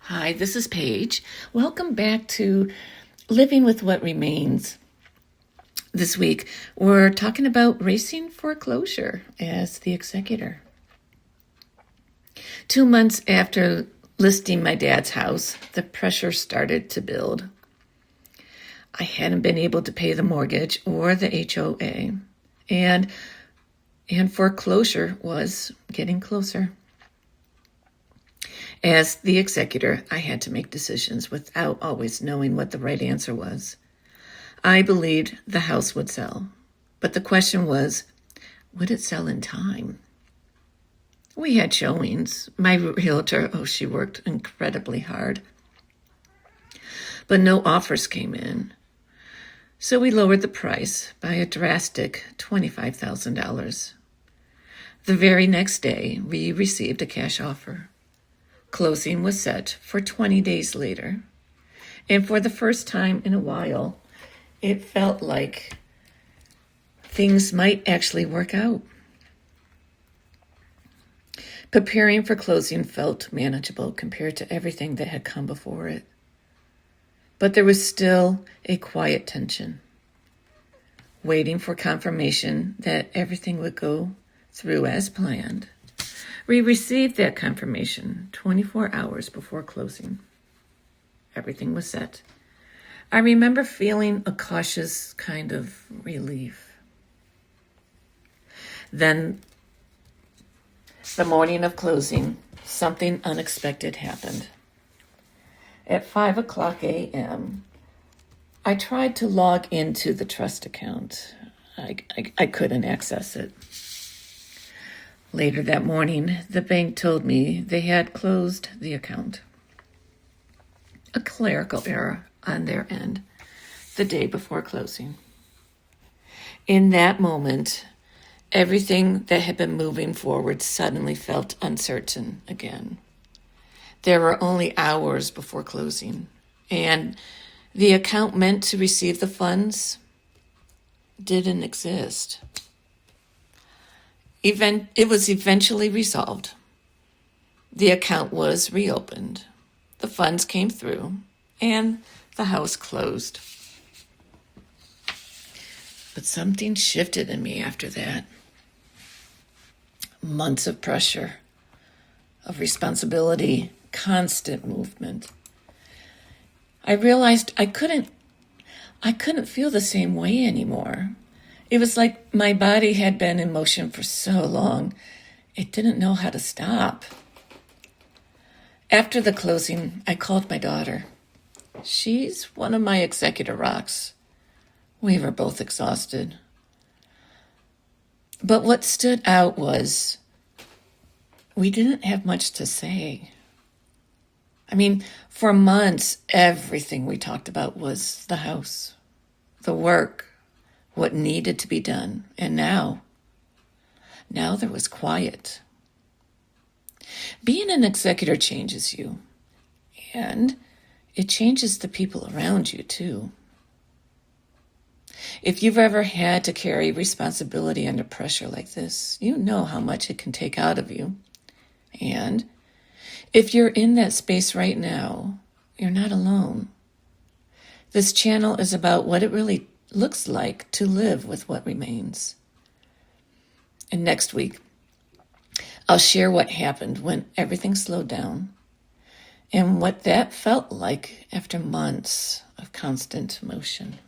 Hi, this is Paige. Welcome back to Living with What Remains. This week, we're talking about racing foreclosure as the executor. 2 months after listing my dad's house, the pressure started to build. I hadn't been able to pay the mortgage or the HOA, and foreclosure was getting closer. As the executor, I had to make decisions without always knowing what the right answer was. I believed the house would sell, but the question was, would it sell in time? We had showings. My realtor, she worked incredibly hard, but no offers came in. So we lowered the price by a drastic $25,000. The very next day, we received a cash offer. Closing was set for 20 days later, and for the first time in a while, it felt like things might actually work out. Preparing for closing felt manageable compared to everything that had come before it. But there was still a quiet tension, waiting for confirmation that everything would go through as planned. We received that confirmation 24 hours before closing. Everything was set. I remember feeling a cautious kind of relief. Then, the morning of closing, something unexpected happened. At 5 o'clock a.m., I tried to log into the trust account. I couldn't access it. Later that morning, the bank told me they had closed the account. A clerical error on their end the day before closing. In that moment, everything that had been moving forward suddenly felt uncertain again. There were only hours before closing, and the account meant to receive the funds didn't exist. It was eventually resolved. The account was reopened. The funds came through, and the house closed. But something shifted in me after that. Months of pressure, of responsibility, constant movement. I realized I couldn't feel the same way anymore. It was like my body had been in motion for so long, it didn't know how to stop. After the closing, I called my daughter. She's one of my executor rocks. We were both exhausted. But what stood out was we didn't have much to say. For months, everything we talked about was the house, the work, what needed to be done. And now there was quiet. Being an executor changes you, and it changes the people around you too. If you've ever had to carry responsibility under pressure like this, you know how much it can take out of you. And if you're in that space right now, you're not alone. This channel is about what it really looks like to live with what remains. And next week, I'll share what happened when everything slowed down and what that felt like after months of constant motion.